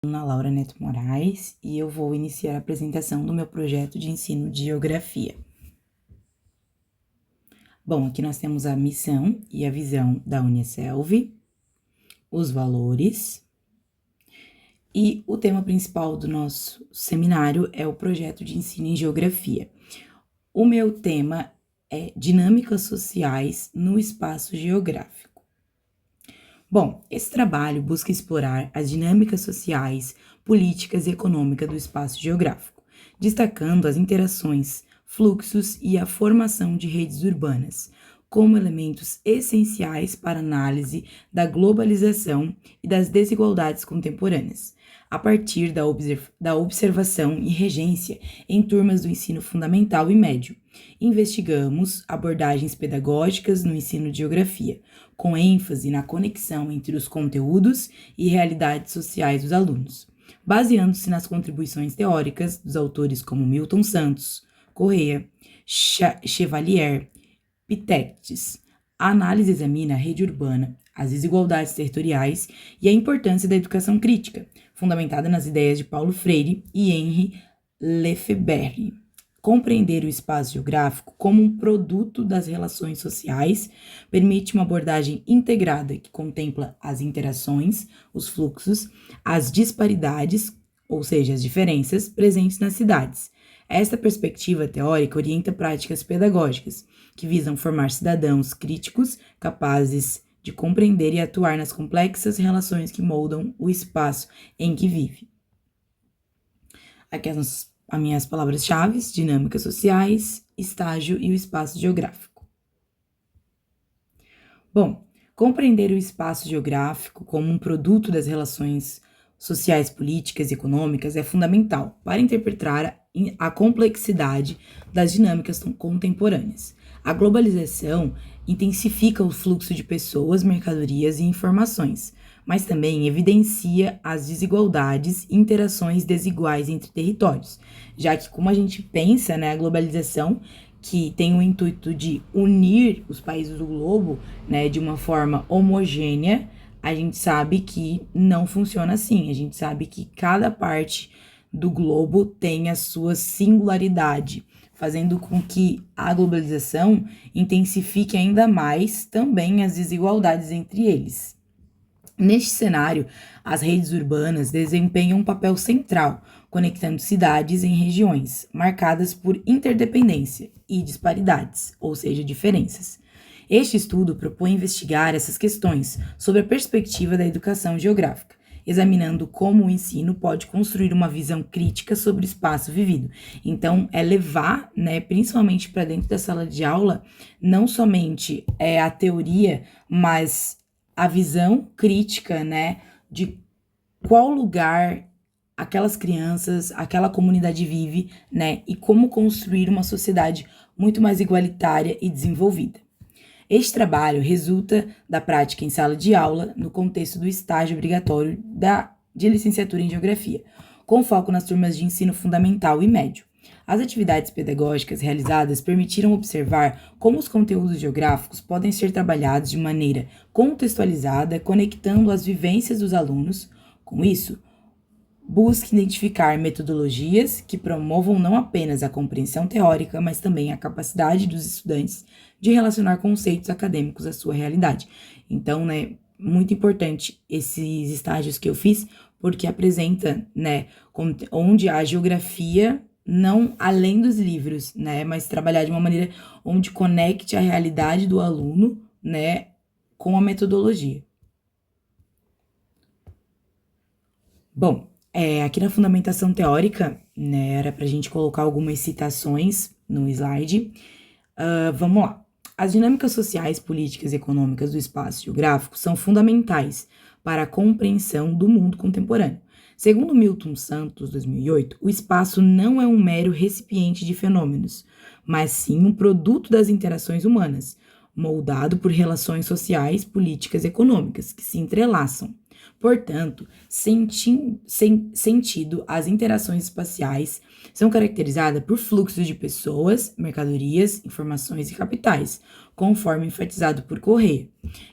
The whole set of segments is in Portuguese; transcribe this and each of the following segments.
Ana Laura Neto Moraes e eu vou iniciar a apresentação do meu projeto de ensino de geografia. Bom, aqui nós temos a missão e a visão da Unicelv, os valores e o tema principal do nosso seminário é o projeto de ensino em geografia. O meu tema é dinâmicas sociais no espaço geográfico. Bom, esse trabalho busca explorar as dinâmicas sociais, políticas e econômicas do espaço geográfico, destacando as interações, fluxos e a formação de redes urbanas, como elementos essenciais para a análise da globalização e das desigualdades contemporâneas, a partir da observação e regência em turmas do ensino fundamental e médio. Investigamos abordagens pedagógicas no ensino de geografia, com ênfase na conexão entre os conteúdos e realidades sociais dos alunos, baseando-se nas contribuições teóricas dos autores como Milton Santos, Corrêa, Chevalier, Pitectes. A análise examina a rede urbana, as desigualdades territoriais e a importância da educação crítica, fundamentada nas ideias de Paulo Freire e Henri Lefebvre. Compreender o espaço geográfico como um produto das relações sociais permite uma abordagem integrada que contempla as interações, os fluxos, as disparidades, ou seja, as diferenças presentes nas cidades. Esta perspectiva teórica orienta práticas pedagógicas que visam formar cidadãos críticos capazes de compreender e atuar nas complexas relações que moldam o espaço em que vive. Aqui as minhas palavras-chave: dinâmicas sociais, estágio e o espaço geográfico. Bom, compreender o espaço geográfico como um produto das relações sociais, políticas e econômicas é fundamental para interpretar a complexidade das dinâmicas contemporâneas. A globalização intensifica o fluxo de pessoas, mercadorias e informações, mas também evidencia as desigualdades e interações desiguais entre territórios, já que, como a gente pensa, a globalização, que tem o intuito de unir os países do globo, de uma forma homogênea, a gente sabe que não funciona assim. A gente sabe que cada parte do globo tem a sua singularidade, fazendo com que a globalização intensifique ainda mais também as desigualdades entre eles. Neste cenário, as redes urbanas desempenham um papel central, conectando cidades em regiões marcadas por interdependência e disparidades, ou seja, diferenças. Este estudo propõe investigar essas questões sob a perspectiva da educação geográfica, examinando como o ensino pode construir uma visão crítica sobre o espaço vivido. Então, é levar, principalmente para dentro da sala de aula, não somente a teoria, mas a visão crítica, de qual lugar aquelas crianças, aquela comunidade vive, e como construir uma sociedade muito mais igualitária e desenvolvida. Este trabalho resulta da prática em sala de aula no contexto do estágio obrigatório de licenciatura em Geografia, com foco nas turmas de ensino fundamental e médio. As atividades pedagógicas realizadas permitiram observar como os conteúdos geográficos podem ser trabalhados de maneira contextualizada, conectando as vivências dos alunos. Com isso, busque identificar metodologias que promovam não apenas a compreensão teórica, mas também a capacidade dos estudantes de relacionar conceitos acadêmicos à sua realidade. Então, muito importante esses estágios que eu fiz, porque apresenta, onde a geografia, não além dos livros, mas trabalhar de uma maneira onde conecte a realidade do aluno, com a metodologia. Bom, aqui na fundamentação teórica, era para a gente colocar algumas citações no slide. Vamos lá. As dinâmicas sociais, políticas e econômicas do espaço geográfico são fundamentais para a compreensão do mundo contemporâneo. Segundo Milton Santos, 2008, o espaço não é um mero recipiente de fenômenos, mas sim um produto das interações humanas, moldado por relações sociais, políticas e econômicas que se entrelaçam, Portanto, sentido, as interações espaciais são caracterizadas por fluxos de pessoas, mercadorias, informações e capitais, conforme enfatizado por Corrêa,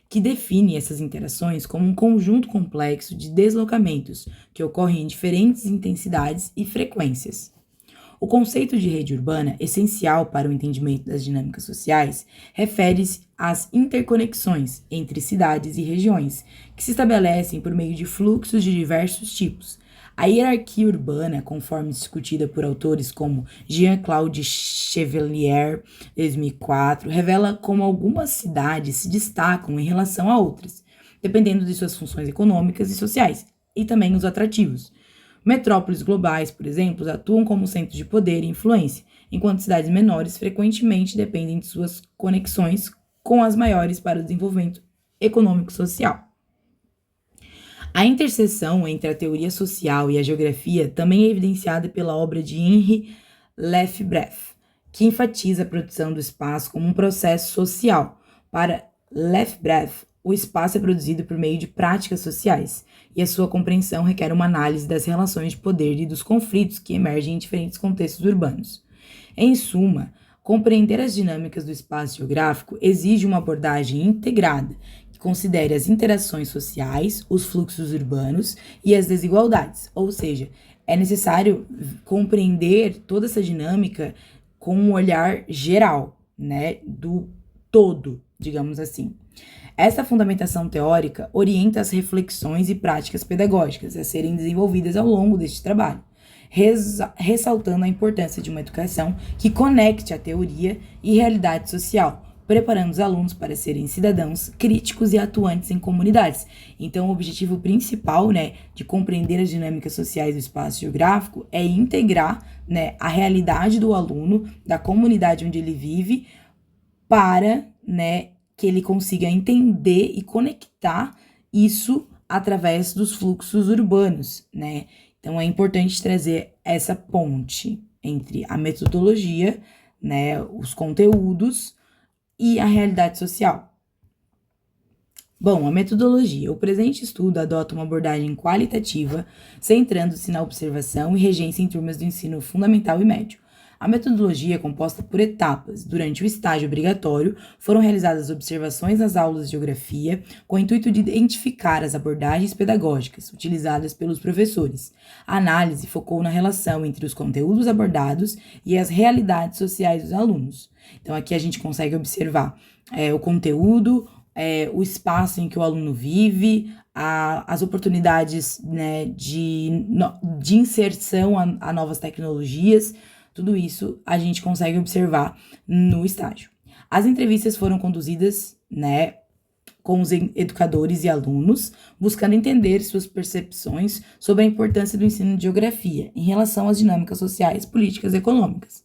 que define essas interações como um conjunto complexo de deslocamentos que ocorrem em diferentes intensidades e frequências. O conceito de rede urbana, essencial para o entendimento das dinâmicas sociais, refere-se às interconexões entre cidades e regiões, que se estabelecem por meio de fluxos de diversos tipos. A hierarquia urbana, conforme discutida por autores como Jean-Claude Chevalier, 2004, revela como algumas cidades se destacam em relação a outras, dependendo de suas funções econômicas e sociais, e também os atrativos. Metrópoles globais, por exemplo, atuam como centros de poder e influência, enquanto cidades menores frequentemente dependem de suas conexões com as maiores para o desenvolvimento econômico e social. A interseção entre a teoria social e a geografia também é evidenciada pela obra de Henri Lefebvre, que enfatiza a produção do espaço como um processo social. Para Lefebvre, o espaço é produzido por meio de práticas sociais, e a sua compreensão requer uma análise das relações de poder e dos conflitos que emergem em diferentes contextos urbanos. Em suma, compreender as dinâmicas do espaço geográfico exige uma abordagem integrada, que considere as interações sociais, os fluxos urbanos e as desigualdades, ou seja, é necessário compreender toda essa dinâmica com um olhar geral, né, do todo, digamos assim. Essa fundamentação teórica orienta as reflexões e práticas pedagógicas a serem desenvolvidas ao longo deste trabalho, ressaltando a importância de uma educação que conecte a teoria e realidade social, preparando os alunos para serem cidadãos críticos e atuantes em comunidades. Então, o objetivo principal, né, de compreender as dinâmicas sociais do espaço geográfico é integrar, né, a realidade do aluno, da comunidade onde ele vive, para, né, que ele consiga entender e conectar isso através dos fluxos urbanos, né? Então, é importante trazer essa ponte entre a metodologia, né, os conteúdos e a realidade social. Bom, a metodologia. O presente estudo adota uma abordagem qualitativa, centrando-se na observação e regência em turmas do ensino fundamental e médio. A metodologia é composta por etapas. Durante o estágio obrigatório, foram realizadas observações nas aulas de geografia, com o intuito de identificar as abordagens pedagógicas utilizadas pelos professores. A análise focou na relação entre os conteúdos abordados e as realidades sociais dos alunos. Então, aqui a gente consegue observar o conteúdo, o espaço em que o aluno vive, as oportunidades, né, de inserção a novas tecnologias. Tudo isso a gente consegue observar no estágio. As entrevistas foram conduzidas, né, com os educadores e alunos, buscando entender suas percepções sobre a importância do ensino de geografia em relação às dinâmicas sociais, políticas e econômicas.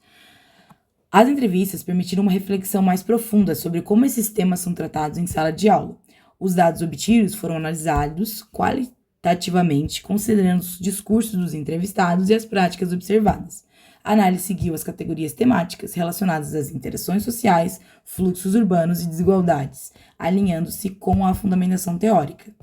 As entrevistas permitiram uma reflexão mais profunda sobre como esses temas são tratados em sala de aula. Os dados obtidos foram analisados qualitativamente, considerando os discursos dos entrevistados e as práticas observadas. A análise seguiu as categorias temáticas relacionadas às interações sociais, fluxos urbanos e desigualdades, alinhando-se com a fundamentação teórica.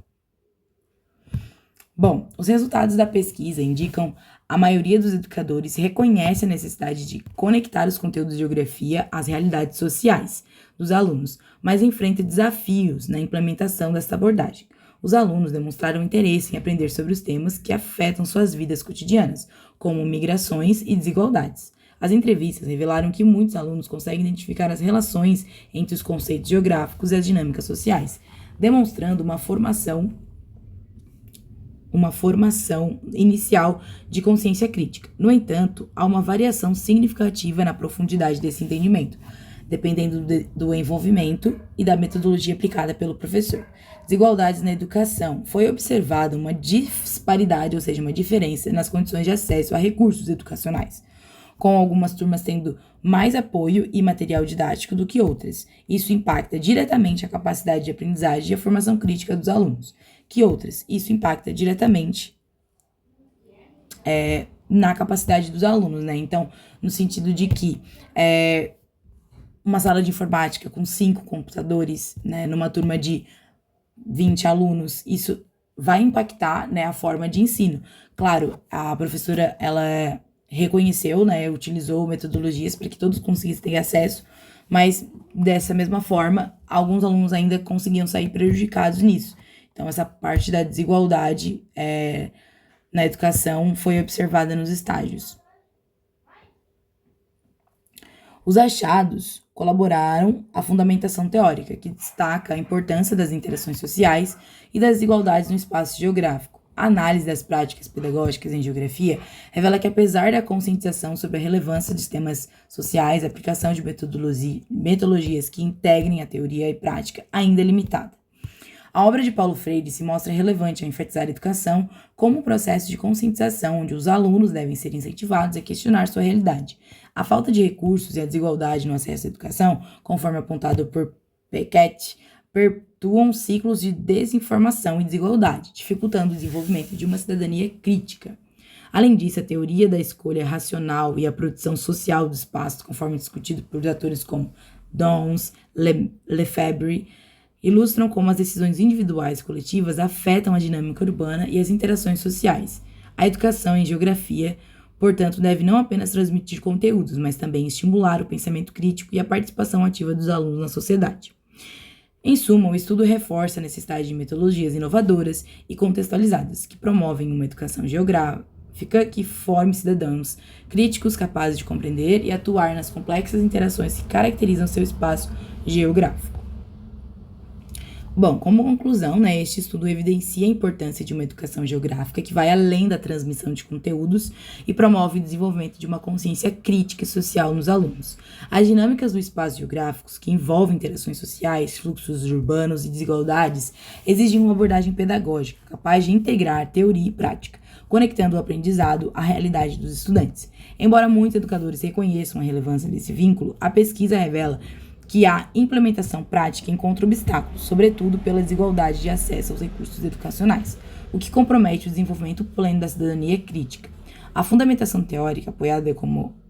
Bom, os resultados da pesquisa indicam a maioria dos educadores reconhece a necessidade de conectar os conteúdos de geografia às realidades sociais dos alunos, mas enfrenta desafios na implementação desta abordagem. Os alunos demonstraram interesse em aprender sobre os temas que afetam suas vidas cotidianas, como migrações e desigualdades. As entrevistas revelaram que muitos alunos conseguem identificar as relações entre os conceitos geográficos e as dinâmicas sociais, demonstrando uma formação inicial de consciência crítica. No entanto, há uma variação significativa na profundidade desse entendimento, dependendo do envolvimento e da metodologia aplicada pelo professor. Desigualdades na educação. Foi observada uma disparidade, ou seja, uma diferença nas condições de acesso a recursos educacionais, com algumas turmas tendo mais apoio e material didático do que outras. Isso impacta diretamente a capacidade de aprendizagem e a formação crítica dos alunos. Que outras? Isso impacta diretamente na capacidade dos alunos, né? Então, no sentido de que uma sala de informática com 5 computadores, né, numa turma de 20 alunos, isso vai impactar, né, a forma de ensino. Claro, a professora, ela reconheceu, né, utilizou metodologias para que todos conseguissem ter acesso, mas dessa mesma forma, alguns alunos ainda conseguiam sair prejudicados nisso. Então, essa parte da desigualdade na educação foi observada nos estágios. Os achados colaboraram à fundamentação teórica, que destaca a importância das interações sociais e das desigualdades no espaço geográfico. A análise das práticas pedagógicas em geografia revela que, apesar da conscientização sobre a relevância dos temas sociais, a aplicação de metodologias que integrem a teoria e prática ainda é limitada. A obra de Paulo Freire se mostra relevante ao enfatizar a educação como um processo de conscientização onde os alunos devem ser incentivados a questionar sua realidade. A falta de recursos e a desigualdade no acesso à educação, conforme apontado por Piketty, perpetuam ciclos de desinformação e desigualdade, dificultando o desenvolvimento de uma cidadania crítica. Além disso, a teoria da escolha racional e a produção social do espaço, conforme discutido por autores como Dons, Lefebvre, ilustram como as decisões individuais e coletivas afetam a dinâmica urbana e as interações sociais. A educação em geografia, portanto, deve não apenas transmitir conteúdos, mas também estimular o pensamento crítico e a participação ativa dos alunos na sociedade. Em suma, o estudo reforça a necessidade de metodologias inovadoras e contextualizadas, que promovem uma educação geográfica que forme cidadãos críticos capazes de compreender e atuar nas complexas interações que caracterizam seu espaço geográfico. Bom, como conclusão, né, este estudo evidencia a importância de uma educação geográfica que vai além da transmissão de conteúdos e promove o desenvolvimento de uma consciência crítica e social nos alunos. As dinâmicas do espaço geográfico, que envolvem interações sociais, fluxos urbanos e desigualdades, exigem uma abordagem pedagógica capaz de integrar teoria e prática, conectando o aprendizado à realidade dos estudantes. Embora muitos educadores reconheçam a relevância desse vínculo, a pesquisa revela que a implementação prática encontra obstáculos, sobretudo pela desigualdade de acesso aos recursos educacionais, o que compromete o desenvolvimento pleno da cidadania crítica. A fundamentação teórica, apoiada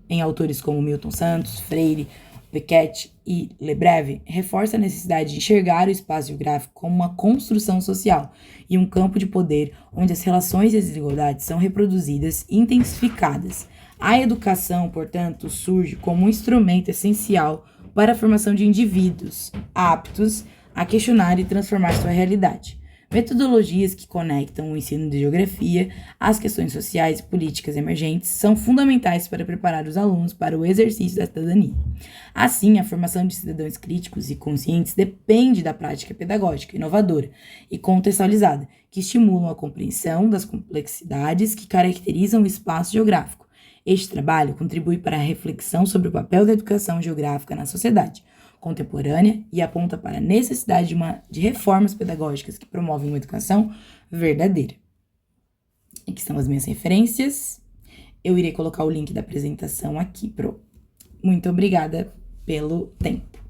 em autores como Milton Santos, Freire, Piketty e Lefebvre, reforça a necessidade de enxergar o espaço geográfico como uma construção social e um campo de poder onde as relações e as desigualdades são reproduzidas e intensificadas. A educação, portanto, surge como um instrumento essencial para a formação de indivíduos aptos a questionar e transformar sua realidade. Metodologias que conectam o ensino de geografia às questões sociais e políticas emergentes são fundamentais para preparar os alunos para o exercício da cidadania. Assim, a formação de cidadãos críticos e conscientes depende da prática pedagógica inovadora e contextualizada, que estimulam a compreensão das complexidades que caracterizam o espaço geográfico. Este trabalho contribui para a reflexão sobre o papel da educação geográfica na sociedade contemporânea e aponta para a necessidade de reformas pedagógicas que promovem uma educação verdadeira. Aqui são as minhas referências. Eu irei colocar o link da apresentação aqui, Muito obrigada pelo tempo.